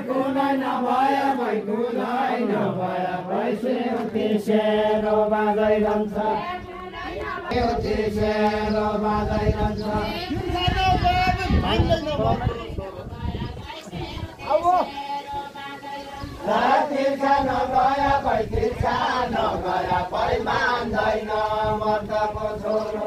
कुनै नभए भई कुनै नभए भैसे सेरो बाँदैरहन्छ सेरो बाँदैरहन्छ तिर्खा नगया भई तिर्खा नगया भई मान्दैन मर्दको छोरो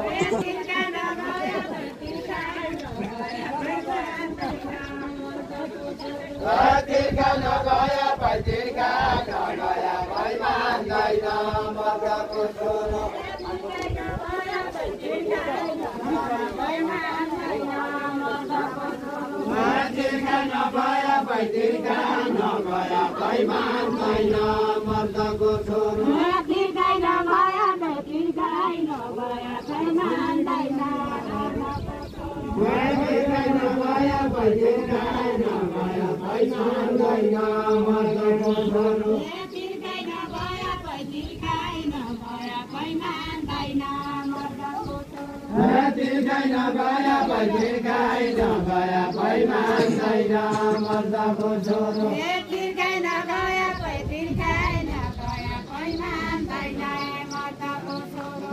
तिर्खा नगया भई तिर्खा नगया भई मान्दैन मर्दको छोरो तिर्खा नगया भई तिर्खा नगया भई मान्दैन मर्दको छोरो तिर्खा नगया भई तिर्खा नगया भई मान्दैन नगया भई तिर्खा नगया भई मान्दैन मर्दको छोरो तिर्खा नगया भई तिर्खा नगया भई मान्दैन मर्दको छोरो तिर्खा नगया भई तिर्खा नगया भई मान्दैन मर्दको छोरो तिर्खा नगया भई तिर्खा नगया भई मान्दैन मर्दको छोरो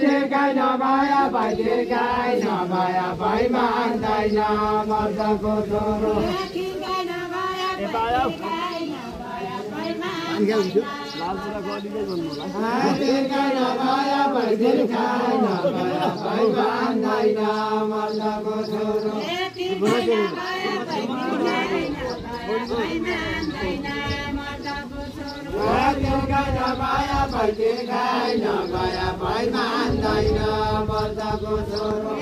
तिर्खा नगया भई तिर्खा नगया भई मान्दैन मर्दको छोरो तिर्खा नगया भई तिर्खा नगया भई तिर्खा नगया भई मान्दैन मर्दको छोरो तिर्खा नगया भई तिर्खा नगया भई मान्दैन मर्दको छोरो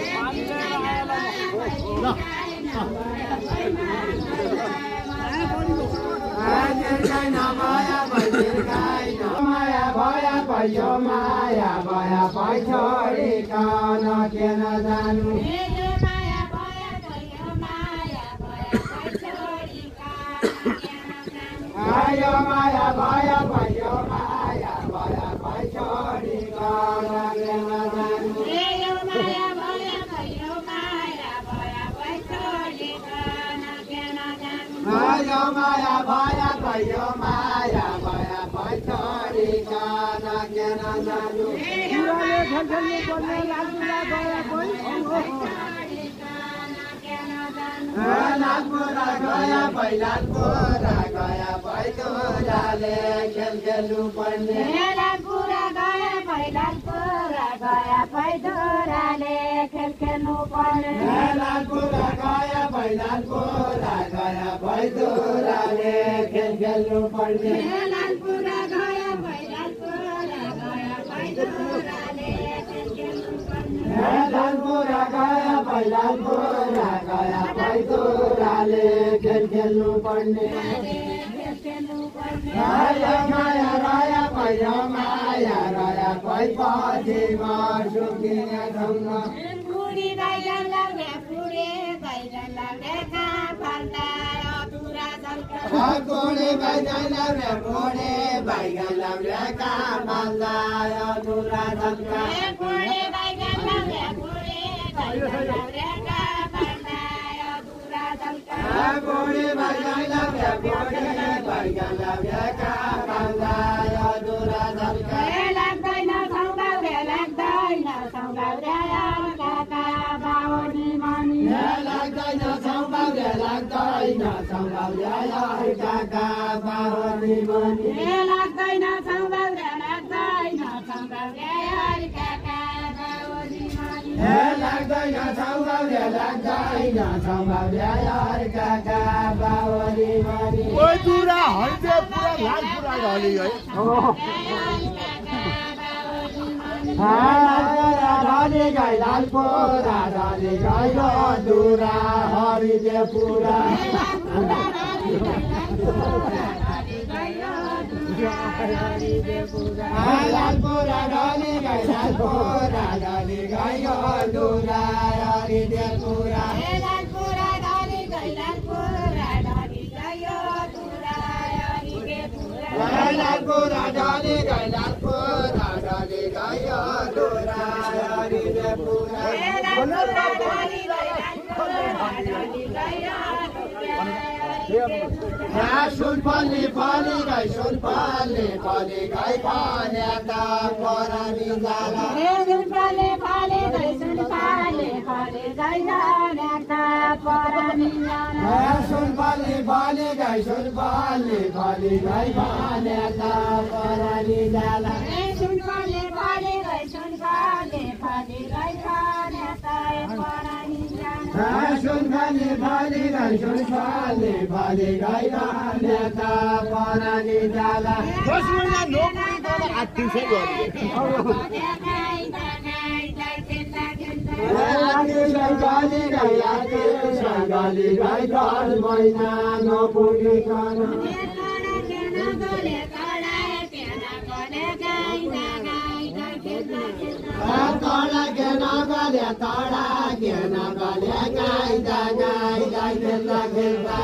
माया भया भयो माया भया भई छोडिकन किन जानु माया भया भयो माया भया भई छोडिकन किन जानु माया भया भयो माया भया भई छोडिकन किन जानु लालपुरा गया भई लालपुरा गया भई छोराले खेल खेल्नु पर्ने लालपुरा गया भई लालपुरा गया भई छोराले खेल खेल्नु पर्ने लालपुरा गया भई लालपुरा गया भई छोराले खेल खेल्नु पर्ने लालपुरा गया भई लालपुरा गया भई छोराले खेल खेल्नु पर्ने लालपुरा गया भई लालपुरा गया भई छोराले खेल खेल्नु पर्ने माया राया भयो माया राया भई पछिमा सुकिने ढङ्ग पुरी बैगन लाउने पुरी बैगन लाउने खा फल्दा अधुरा झल्का पुरी बैगन लाउने पुरी बैगन लाउने खा फल्दा अधुरा झल्का पुरी बैगन लाउने पुरी बैगन लाउने खा फल्दा अधुरा झल्का पुरी बैगन लाउने पुरी बैगन लाउने खा फल्दा अधुरा झल्का लाग्दैन सौदाउरे लाग्दैन सौदाउरे काका बावनी मनी लाग्दैन सौदाउरे लाग्दैन सौदाउरे काका बावनी मनी लाग्दैन सौदाउरे लाग्दैन सौदाउरे काका बावनी मनी लाग्दैन सौदाउरे लाग्दैन सौदाउरे काका बावनी मनी ओइ दुरा हल्दे पुरा लाल पुरा ढली है ढली गई लाल पुरा ढली गई दुरा हरिदे पुरा लाल पुरा ढली गई लाल पुरा ढली गई दुरा हरिदे पुरा लाल पुरा ढली गई लाल पुरा ढली गई दुरा हरिदे पुरा लाल पुरा ढाली गई लाल पुरा ढाली गई डोरा हरि रे पुरा सुन फली फली गई पान्याता परानी जाला सुन फली गई पान्याता परानी जाला सुन फली गई पान्याता परानी जाला सुन फली गई पान्याता परानी जाला सुन फली गई पान्याता परानी जाला 10 महिना नोकरी गर्न आत्तिसै गरे गाली गई 10 महिना नपुगिकन तडा के नगले गाई खेल्दा खेल्दा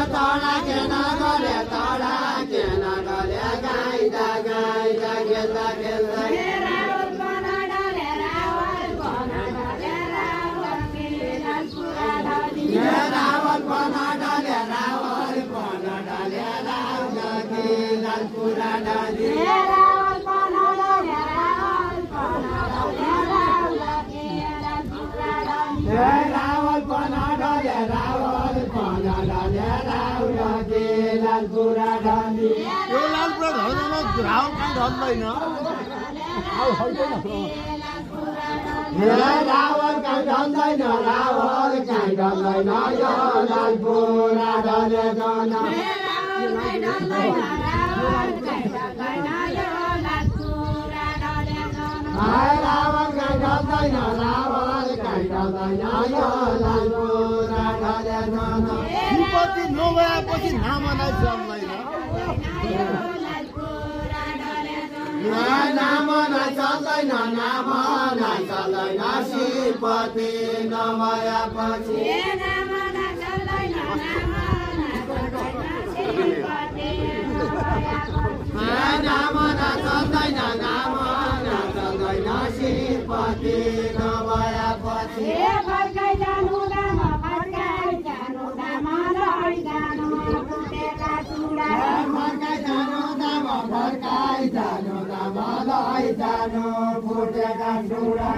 तडा के नगले गाई खेल्दा खेल्दा रावल पना डाले लाल पुरा डाली रावल पना डाले लाल पुरा डाली यो लालपुरा धर्ममा घाउ काहीँ धन्दैन रावल काहीँ धन्दैन यो लाल पुरा डाले जान रावल काहीँ धन्दैन यो लाल पुरा डाले जान विपत्ति नभएपछि नामलाई चल्दैन नाम नै चल्दैन श्रीपति नभएपछि नाम नै चल्दैन श्रीपति नभएपछि फर्काइ जानु मलाई जानु फुटेका चुडा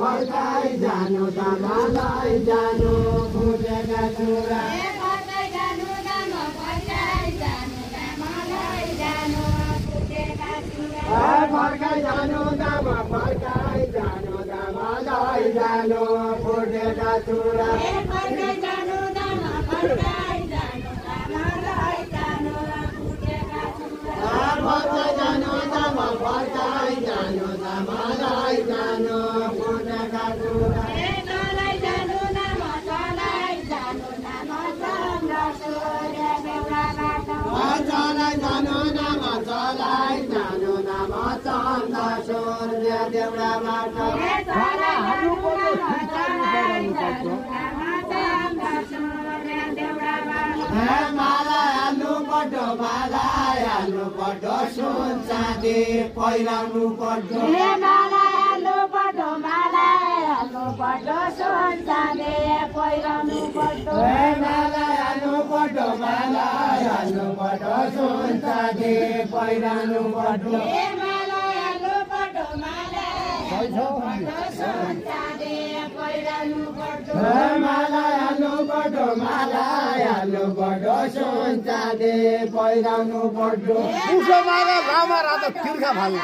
फर्काइ जानु मलाई जानु फुटेका चुडा फर्काइ जानु मलाई जानु फुटेका चुडा मालायालु पटो सुन चाँदी पहिराउनु पर्दो मालायालु पटो सुन चाँदी पहिराउनु पर्दो मालायालु पटो सुन चाँदी पहिराउनु पर्दो मालायालु पटो सुन चाँदी पहिराउनु पर्दो उसोमामा रामा रातो तिर्खा फाल्नु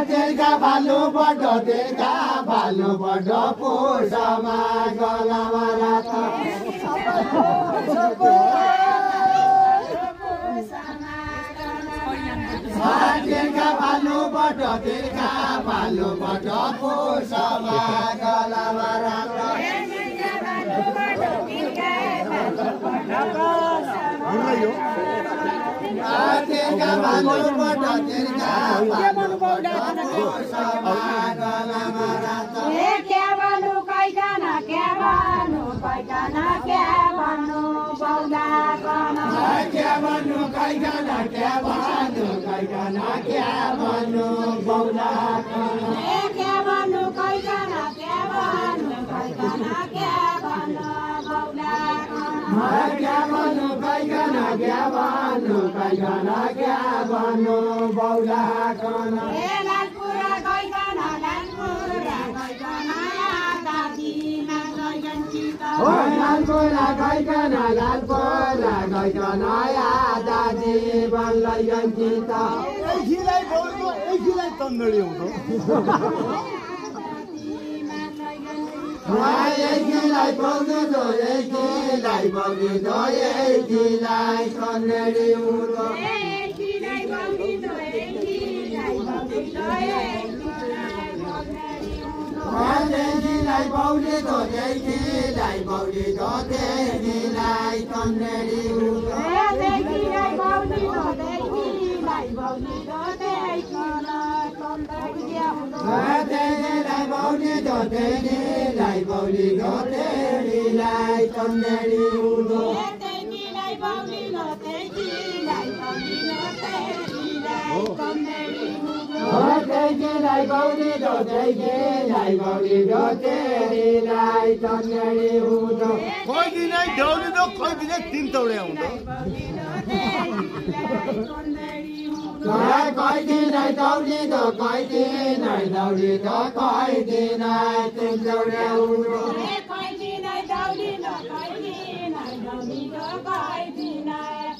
तिर्खा फाल्नु पर्दो पुसमा गलामा रातो तिर्खा फाल्नु पर्दो पुसमा गलामा रातो यो तिर्खा भन्नुपर्छ तिर्खा क्या भन्नु कैकन क्या भन्नु कैकन क्या भन्नु बौला कन क्या भन्नु कैकन क्या भन्नु कैकन क्या भन्नु बौला क्या भन्नु कैकन क्या भन्नु कैकन क्या भन्नु बौला क्या भन्नु कैकन क्या भन्नु कैकन क्या भन्नु बौला कन लालपुरा कैकन दादी लालपुरा कैकन लालपुरा कैकन दादी बन्लयन्चित एकैलाई बोल्नु एकैलाई तन्दडी हुँदो एकीलाई पाउँदो दो एकीलाई पाउँदो दो एकीलाई कन्नेडी हुँदो एकीलाई पाउँदो एकीलाई पाउँदो एकीलाई पाउँदो दो एकीलाई पाउँदो दो एकीलाई कन्नेडी हुँदो एकीलाई पाउँदो एकीलाई पाउँदो एकीलाई कन्नेडी हुँदो एकीलाई पाउँदो दो एकीलाई पाउँदो दो एकीलाई कन्नेडी हुँदो एकीलाई पाउँदो एकीलाई पाउँदो एकीलाई कन्नेडी हुँदो एकीलाई पाउँदो दो एकीलाई पाउँदो दो एकीलाई कन्नेडी हुँदो कोही दिनै ढौली दो कोही दिनै तिन तौडे हुँदो कोही दिनै दौडी दो कोही दिनै दौडी दो कोही दिनै तिन तौडे हुँदो कोही दिनै दौडी दो कोही दिनै दौडी दो कोही दिनै